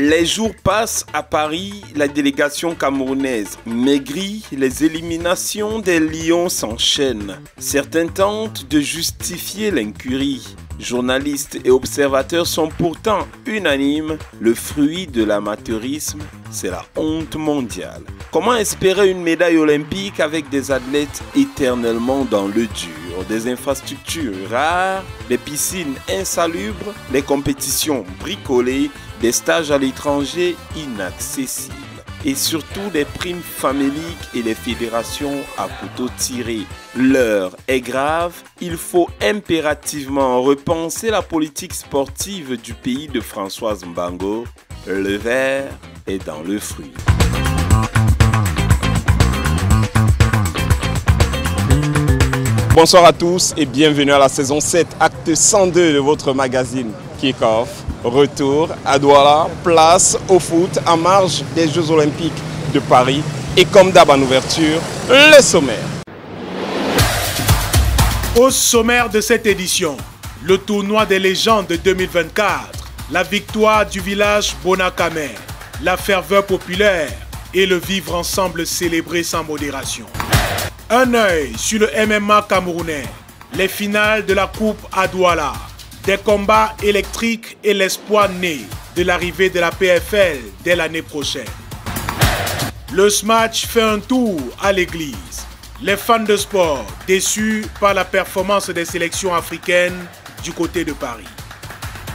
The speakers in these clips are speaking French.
Les jours passent à Paris, la délégation camerounaise maigrit, les éliminations des Lions s'enchaînent. Certains tentent de justifier l'incurie. Journalistes et observateurs sont pourtant unanimes, le fruit de l'amateurisme, c'est la honte mondiale. Comment espérer une médaille olympique avec des athlètes éternellement dans le dur, des infrastructures rares, des piscines insalubres, des compétitions bricolées, des stages à l'étranger inaccessibles et surtout des primes faméliques et des fédérations à couteau tiré. L'heure est grave, il faut impérativement repenser la politique sportive du pays de Françoise Mbango. Le verre est dans le fruit. Bonsoir à tous et bienvenue à la saison 7, acte 102 de votre magazine Kick-Off. Retour à Douala, place au foot en marge des Jeux Olympiques de Paris. Et comme d'hab en ouverture, le sommaire. Au sommaire de cette édition, le tournoi des légendes de 2024, la victoire du village Bonakame, la ferveur populaire et le vivre ensemble célébré sans modération. Un œil sur le MMA camerounais, les finales de la Coupe à Douala, des combats électriques et l'espoir né de l'arrivée de la PFL dès l'année prochaine. Le SMATCH fait un tour à l'église. Les fans de sport déçus par la performance des sélections africaines du côté de Paris.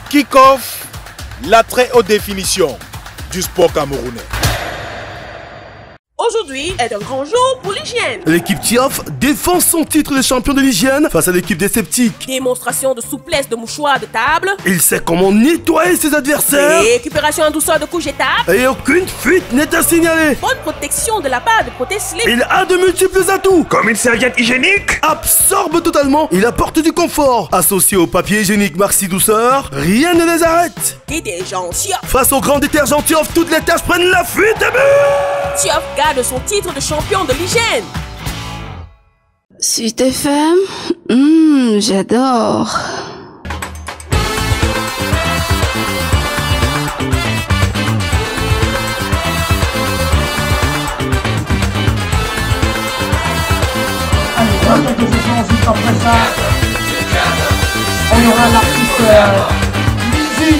Kick-Off, la très haute définition du sport camerounais. Aujourd'hui est un grand jour pour l'hygiène. L'équipe Tioff défend son titre de champion de l'hygiène face à l'équipe des sceptiques. Démonstration de souplesse de mouchoirs de table. Il sait comment nettoyer ses adversaires. Récupération en douceur de couches jetables. Et aucune fuite n'est à signaler. Bonne protection de la part de protège-slip. Il a de multiples atouts. Comme une serviette hygiénique. Absorbe totalement, il apporte du confort. Associé au papier hygiénique Maxi Douceur, rien ne les arrête. Détergent Tioff. Face au grand détergent Tioff, toutes les tâches prennent la fuite et but. Tioff garde son titre de champion de l'hygiène. Sud FM, j'adore. Allez, quelques échanges juste après ça. On aura l'artiste Lizzy.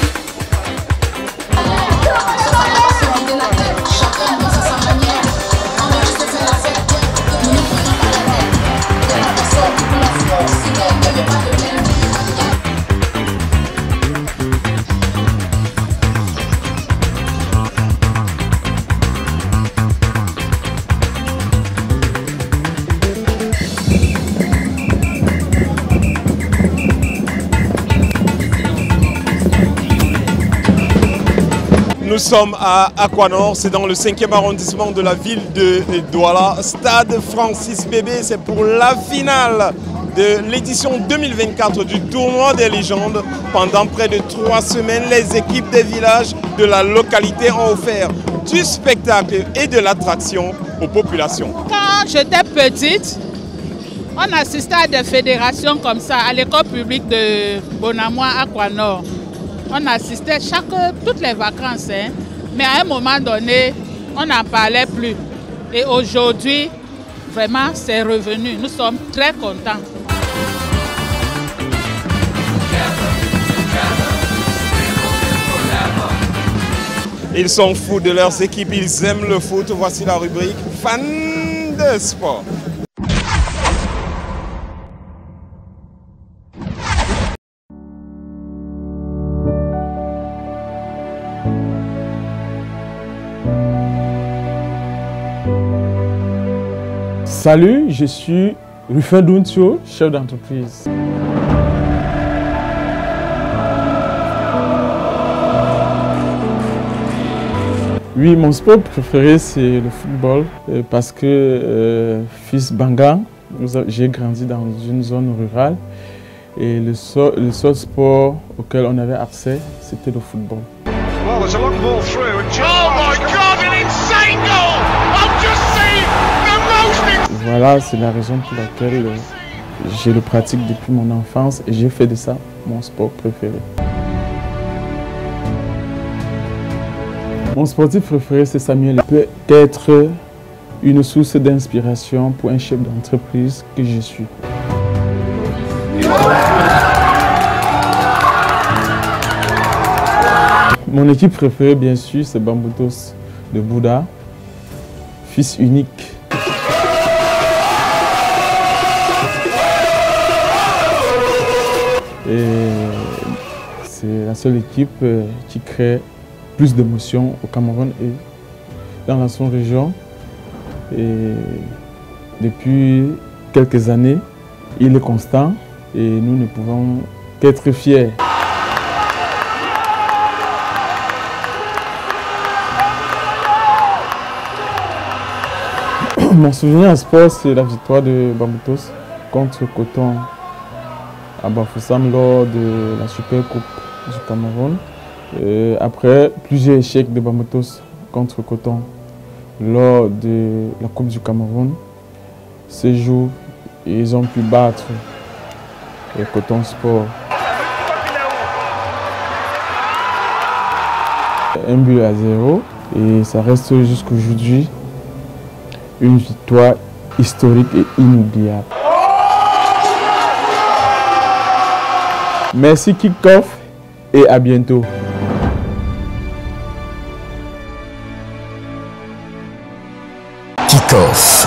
Nous sommes à Aquanor, c'est dans le 5e arrondissement de la ville de Douala. Stade Francis Bébé, c'est pour la finale de l'édition 2024 du tournoi des légendes. Pendant près de 3 semaines, les équipes des villages de la localité ont offert du spectacle et de l'attraction aux populations. Quand j'étais petite, on assistait à des fédérations comme ça à l'école publique de Bonamois Aquanor. On assistait toutes les vacances, hein. Mais à un moment donné, on n'en parlait plus. Et aujourd'hui, vraiment, c'est revenu. Nous sommes très contents. Ils sont fous de leurs équipes, ils aiment le foot. Voici la rubrique Fans de sport. Salut, je suis Rufin Dountio, chef d'entreprise. Oui, mon sport préféré c'est le football parce que fils Banga, j'ai grandi dans une zone rurale et le seul sport auquel on avait accès c'était le football. Voilà, c'est la raison pour laquelle je le pratique depuis mon enfance et j'ai fait de ça mon sport préféré. Mon sportif préféré, c'est Samuel. Il peut être une source d'inspiration pour un chef d'entreprise que je suis. Mon équipe préférée, bien sûr, c'est Bamboutos de Bouddha, fils unique. Et c'est la seule équipe qui crée plus d'émotions au Cameroun et dans la sous-région. Et depuis quelques années, il est constant et nous ne pouvons qu'être fiers. Mon souvenir en sport, c'est la victoire de Bamboutos contre Coton à Bafoussam lors de la Super Coupe du Cameroun. Après plusieurs échecs de Bamboutos contre Coton lors de la Coupe du Cameroun, ce jour, ils ont pu battre le Coton Sport. 1-0 et ça reste jusqu'à aujourd'hui une victoire historique et inoubliable. Merci Kick-Off et à bientôt. Kick-Off.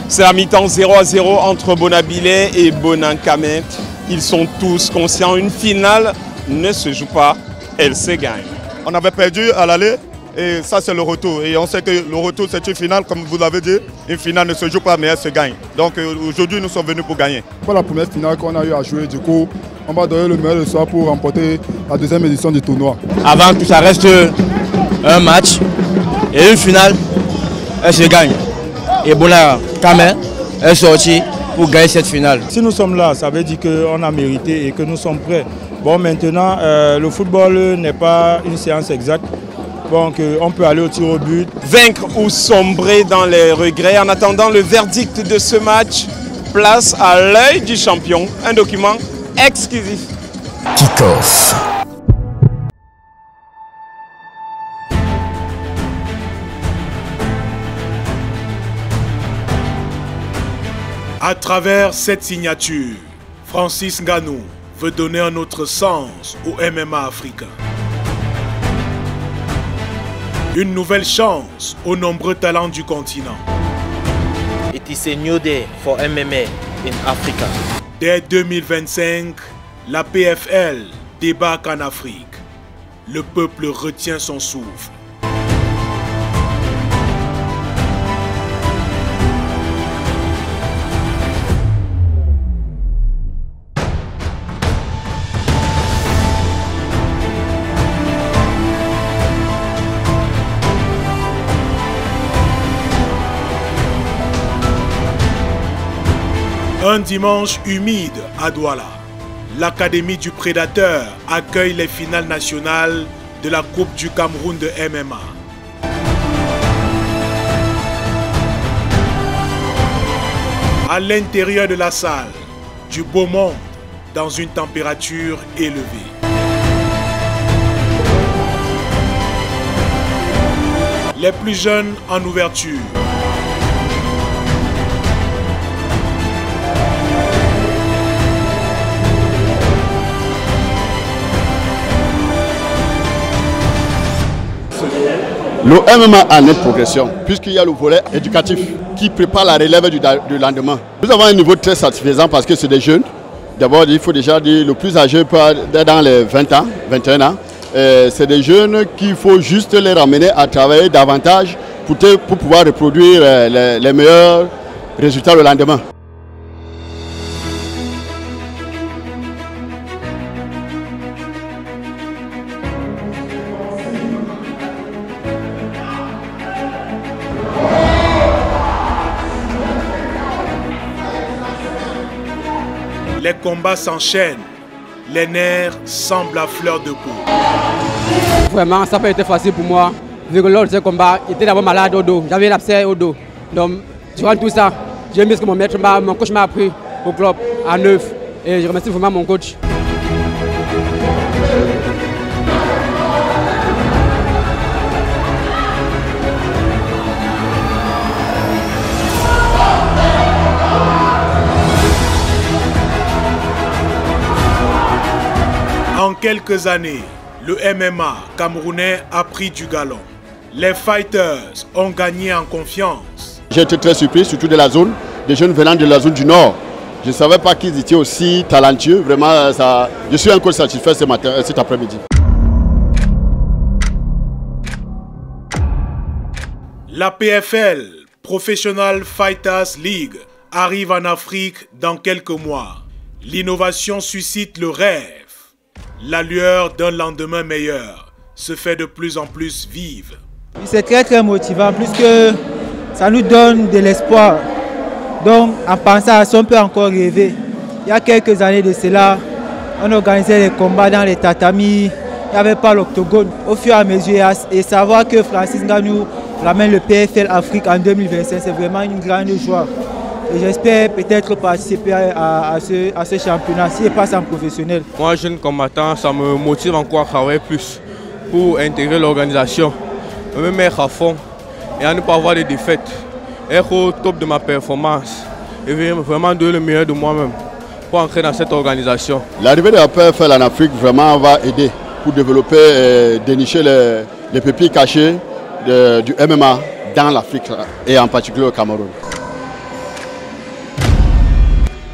C'est à mi-temps 0-0 entre Bonabilé et Bonankamet. Ils sont tous conscients, une finale ne se joue pas, elle se gagne. On avait perdu à l'aller et ça c'est le retour. Et on sait que le retour c'est une finale, comme vous l'avez dit. Une finale ne se joue pas mais elle se gagne. Donc aujourd'hui nous sommes venus pour gagner. Pour la première finale qu'on a eu à jouer, du coup on va donner le meilleur de soi pour remporter la deuxième édition du tournoi. Avant que ça reste un match et une finale, elle se gagne. Et Bonankamet est sorti pour gagner cette finale. Si nous sommes là, ça veut dire qu'on a mérité et que nous sommes prêts. Bon, maintenant, le football n'est pas une séance exacte. Donc, on peut aller au tir au but. Vaincre ou sombrer dans les regrets. En attendant le verdict de ce match, place à l'œil du champion. Un document exclusif. Kick-Off. À travers cette signature, Francis Ngannou veut donner un autre sens au MMA africain. Une nouvelle chance aux nombreux talents du continent. It is a new day for MMA in Africa. Dès 2025, la PFL débarque en Afrique. Le peuple retient son souffle. Un dimanche humide à Douala, l'Académie du Prédateur accueille les finales nationales de la Coupe du Cameroun de MMA. À l'intérieur de la salle, du beau monde dans une température élevée. Les plus jeunes en ouverture. Le MMA a une nette progression, puisqu'il y a le volet éducatif qui prépare la relève du lendemain. Nous avons un niveau très satisfaisant parce que c'est des jeunes. D'abord, il faut déjà dire le plus âgé peut être dans les 20 ans, 21 ans. C'est des jeunes qu'il faut juste les ramener à travailler davantage pour pouvoir reproduire les meilleurs résultats le lendemain. Les combats s'enchaînent, les nerfs semblent à fleur de peau. Vraiment, ça n'a pas été facile pour moi. Vu que lors de ce combat, j'étais d'abord malade au dos, j'avais l'abcès au dos. Donc, durant tout ça, j'ai mis ce que mon coach m'a appris au club à 9. Et je remercie vraiment mon coach. En quelques années, le MMA camerounais a pris du galon. Les fighters ont gagné en confiance. J'ai été très surpris, surtout de la zone, des jeunes venant de la zone du Nord. Je ne savais pas qu'ils étaient aussi talentueux. Vraiment, je suis encore satisfait cet après-midi. La PFL, Professional Fighters League, arrive en Afrique dans quelques mois. L'innovation suscite le rêve. La lueur d'un lendemain meilleur se fait de plus en plus vive. C'est très motivant, puisque ça nous donne de l'espoir. Donc en pensant à ça, on peut encore rêver. Il y a quelques années de cela, on organisait les combats dans les tatamis, il n'y avait pas l'octogone. Au fur et à mesure, et savoir que Francis Ngannou ramène le PFL Afrique en 2025, c'est vraiment une grande joie. Et j'espère peut-être participer à ce championnat, s'il passe en professionnel. Moi, jeune combattant, ça me motive encore à travailler plus pour intégrer l'organisation, me mettre à fond et à ne pas avoir de défaites, être au top de ma performance et vraiment donner le meilleur de moi-même pour entrer dans cette organisation. L'arrivée de la PFL en Afrique vraiment va aider pour développer, dénicher les pépites cachées du MMA dans l'Afrique et en particulier au Cameroun.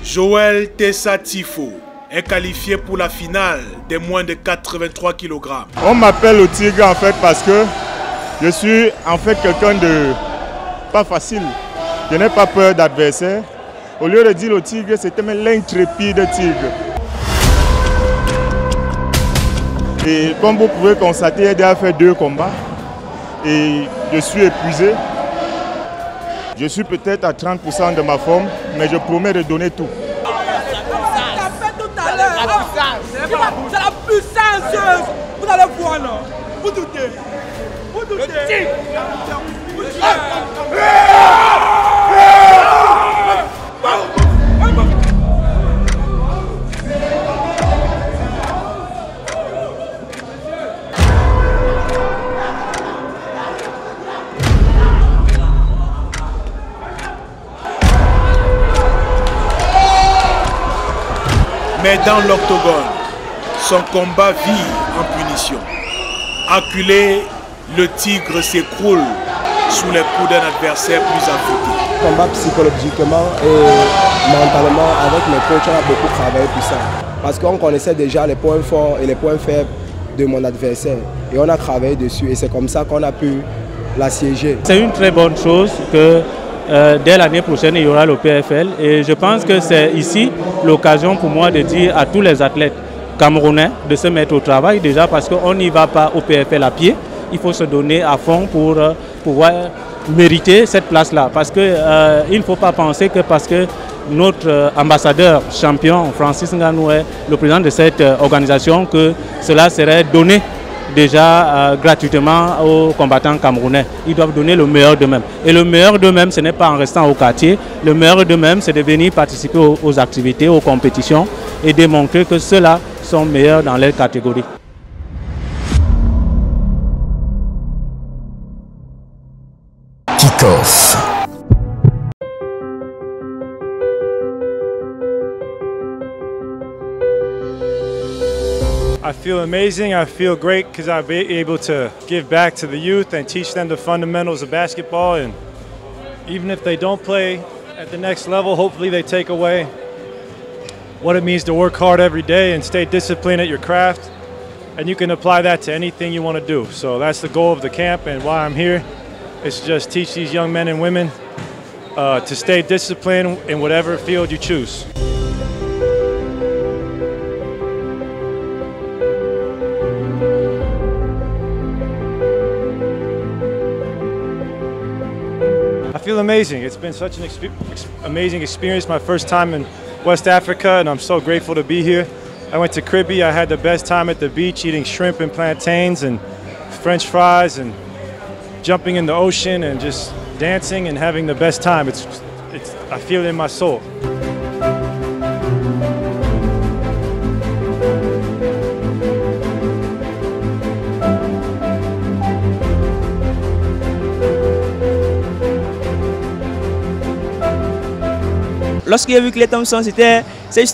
Joël Tessa Tifo est qualifié pour la finale des moins de 83 kg. On m'appelle le tigre en fait parce que je suis en fait quelqu'un de pas facile. Je n'ai pas peur d'adversaire. Au lieu de dire le tigre, c'était même l'intrépide tigre. Et comme vous pouvez constater, j'ai déjà fait 2 combats et je suis épuisé. Je suis peut-être à 30% de ma forme, mais je promets de donner tout. C'est la puissance. Vous allez voir là. Vous doutez. Vous doutez. Mais dans l'octogone, son combat vit en punition. Acculé, le tigre s'écroule sous les coups d'un adversaire plus affûté. Combat psychologiquement et mentalement, avec mes coachs, on a beaucoup travaillé pour ça. Parce qu'on connaissait déjà les points forts et les points faibles de mon adversaire. Et on a travaillé dessus et c'est comme ça qu'on a pu l'assiéger. C'est une très bonne chose que dès l'année prochaine, il y aura le PFL. Et je pense que c'est ici l'occasion pour moi de dire à tous les athlètes camerounais de se mettre au travail déjà parce qu'on n'y va pas au PFL à pied. Il faut se donner à fond pour pouvoir mériter cette place-là. Parce qu'il ne faut pas penser que parce que notre ambassadeur champion, Francis Ngannou, est le président de cette organisation, que cela serait donné déjà gratuitement aux combattants camerounais. Ils doivent donner le meilleur d'eux-mêmes. Et le meilleur d'eux-mêmes, ce n'est pas en restant au quartier. Le meilleur d'eux-mêmes, c'est de venir participer aux activités, aux compétitions et démontrer que ceux-là sont meilleurs dans leur catégorie. Kick-Off. I feel amazing. I feel great because I'll be able to give back to the youth and teach them the fundamentals of basketball. And even if they don't play at the next level, hopefully they take away what it means to work hard every day and stay disciplined at your craft and you can apply that to anything you want to do. So that's the goal of the camp, and why I'm here is to just teach these young men and women to stay disciplined in whatever field you choose. I feel amazing. It's been such an amazing experience. My first time in West Africa, and I'm so grateful to be here. I went to Kribi. I had the best time at the beach eating shrimp and plantains and French fries and jumping in the ocean and just dancing and having the best time. I feel it in my soul. Lorsque j'ai vu Klay Thompson, c'était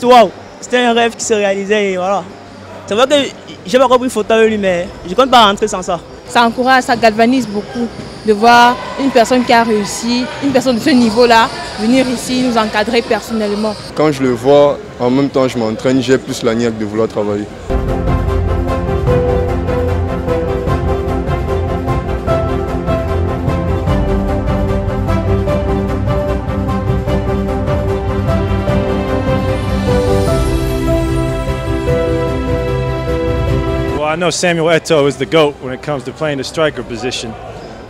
waouh, c'était un rêve qui se réalisait et voilà. C'est vrai que j'ai pas compris photo avec lui, mais je compte pas rentrer sans ça. Ça encourage, ça galvanise beaucoup de voir une personne qui a réussi, une personne de ce niveau-là, venir ici nous encadrer personnellement. Quand je le vois, en même temps je m'entraîne, j'ai plus la niaque de vouloir travailler. I know Samuel Eto'o is the GOAT when it comes to playing the striker position.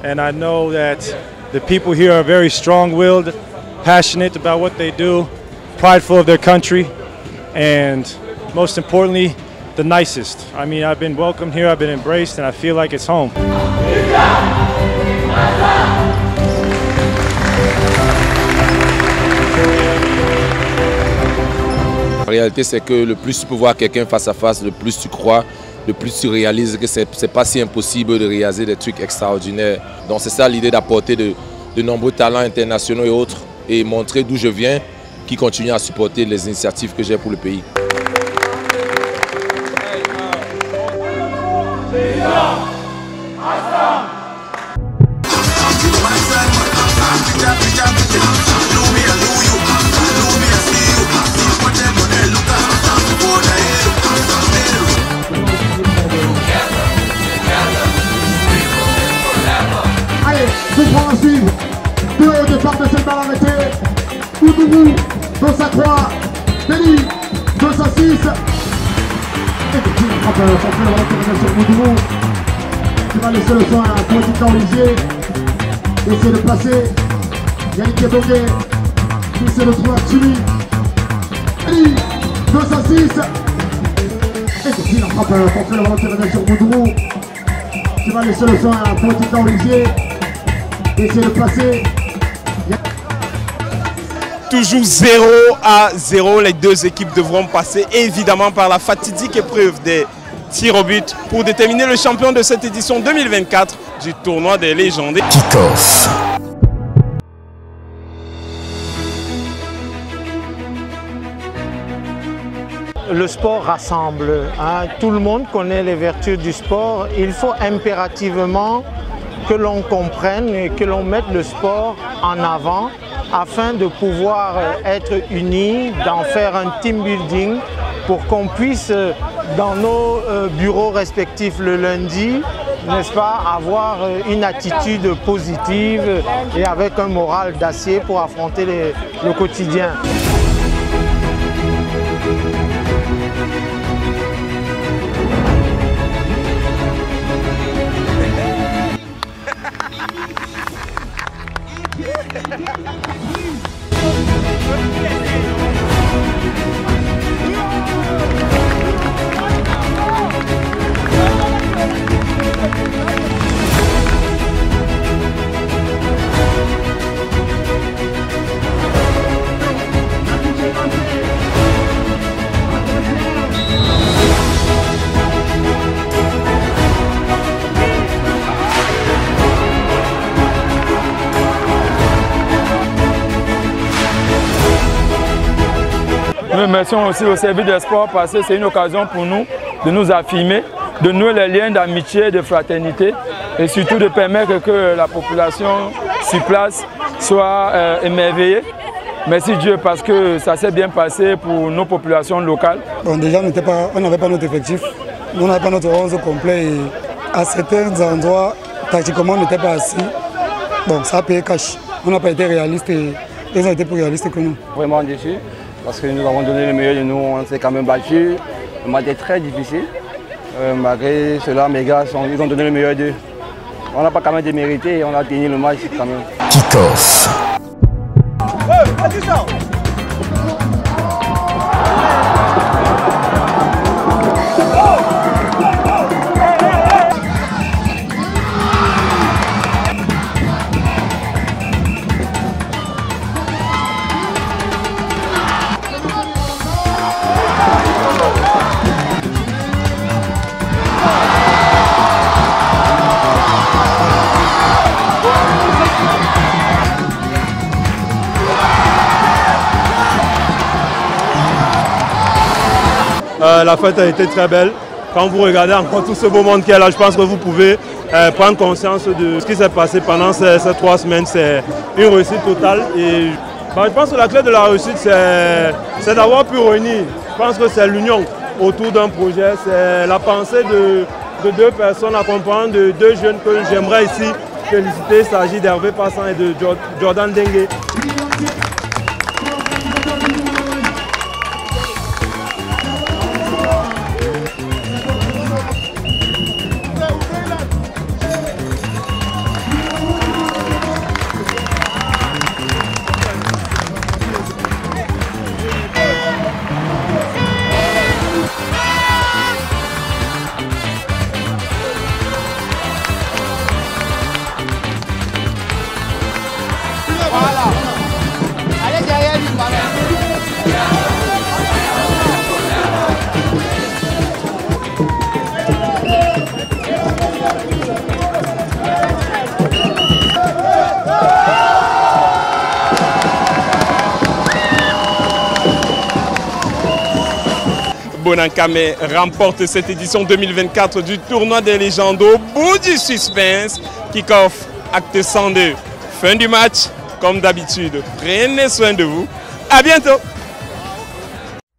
And I know that the people here are very strong-willed, passionate about what they do, prideful of their country, and most importantly, the nicest. I mean, I've been welcomed here, I've been embraced, and I feel like it's home. La réalité, c'est que le plus tu peux voir quelqu'un face à face, le plus tu crois, le plus tu réalises que c'est pas si impossible de réaliser des trucs extraordinaires. Donc c'est ça l'idée d'apporter de nombreux talents internationaux et autres et montrer d'où je viens, qui continue à supporter les initiatives que j'ai pour le pays. Ce sera à suivre. Deux au départ de cette balle arrêtée. Oudoumou dans sa croix. Béni dans sa 6. Et qui frappe son frère dans sur Oudoumou. Qui va laisser le soin à Quentin Olivier. Essayer de passer. Yannick Kebongue. Qui essaie de trouver Chili. Béni dans sa 6. Et qui frappe son frère sur Oudoumou. Qui va laisser le soin à Quentin Olivier. Essayer de passer. Toujours 0-0, les deux équipes devront passer évidemment par la fatidique épreuve des tirs au but pour déterminer le champion de cette édition 2024 du tournoi des légendes. Kick-off. Le sport rassemble, hein. Tout le monde connaît les vertus du sport. Il faut impérativement que l'on comprenne et que l'on mette le sport en avant afin de pouvoir être unis, d'en faire un team building pour qu'on puisse, dans nos bureaux respectifs le lundi, n'est-ce pas, avoir une attitude positive et avec un moral d'acier pour affronter le quotidien. Nous remercions aussi au service des sports parce que c'est une occasion pour nous de nous affirmer, de nouer les liens d'amitié et de fraternité et surtout de permettre que la population sur place soit émerveillée. Merci Dieu parce que ça s'est bien passé pour nos populations locales. Bon, déjà, on n'avait pas notre effectif. Nous n'avons pas notre 11 complet et à certains endroits, tactiquement, on n'était pas assis. Bon, ça a payé cash. On n'a pas été réaliste et ils ont été plus réalistes que nous. Vraiment déçu parce que nous avons donné le meilleur de nous. On s'est quand même battu. Le match est très difficile. Malgré cela, mes gars, ils ont donné le meilleur d'eux. On n'a pas quand même démérité et on a gagné le match quand même. Kick-off. La fête a été très belle. Quand vous regardez encore tout ce beau monde qui est là, je pense que vous pouvez prendre conscience de ce qui s'est passé pendant ces 3 semaines. C'est une réussite totale. Et je pense que la clé de la réussite, c'est d'avoir pu réunir. Je pense que c'est l'union autour d'un projet. C'est la pensée de 2 personnes à comprendre, de 2 jeunes que j'aimerais ici féliciter. Il s'agit d'Hervé Passan et de Jordan Dengue. Bonakame remporte cette édition 2024 du tournoi des légendes au bout du suspense. Kick-off, acte 102. Fin du match, comme d'habitude. Prenez soin de vous. À bientôt.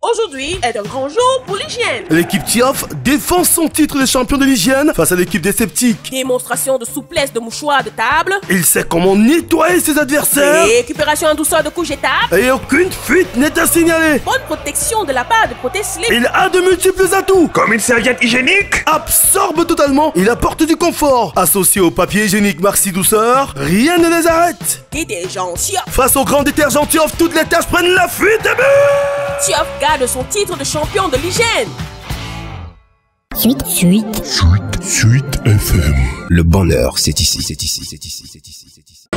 Aujourd'hui est un grand jour pour l'hygiène. L'équipe Tiof défend son titre de champion de l'hygiène face à l'équipe des sceptiques. Démonstration de souplesse de mouchoirs de table. Il sait comment nettoyer ses adversaires. Récupération en douceur de couches étapes. Et aucune fuite n'est à signaler. Bonne protection de la part de protège-slip. Il a de multiples atouts. Comme une serviette hygiénique. Absorbe totalement. Il apporte du confort. Associé au papier hygiénique Maxi Douceur, rien ne les arrête. Détergent Tiof. Face au grand détergent Tiof, toutes les tâches prennent la fuite de but. Tiof garde son titre de champion de l'hygiène. Suite FM. Le bonheur, c'est ici, c'est ici, c'est ici, c'est ici, c'est ici.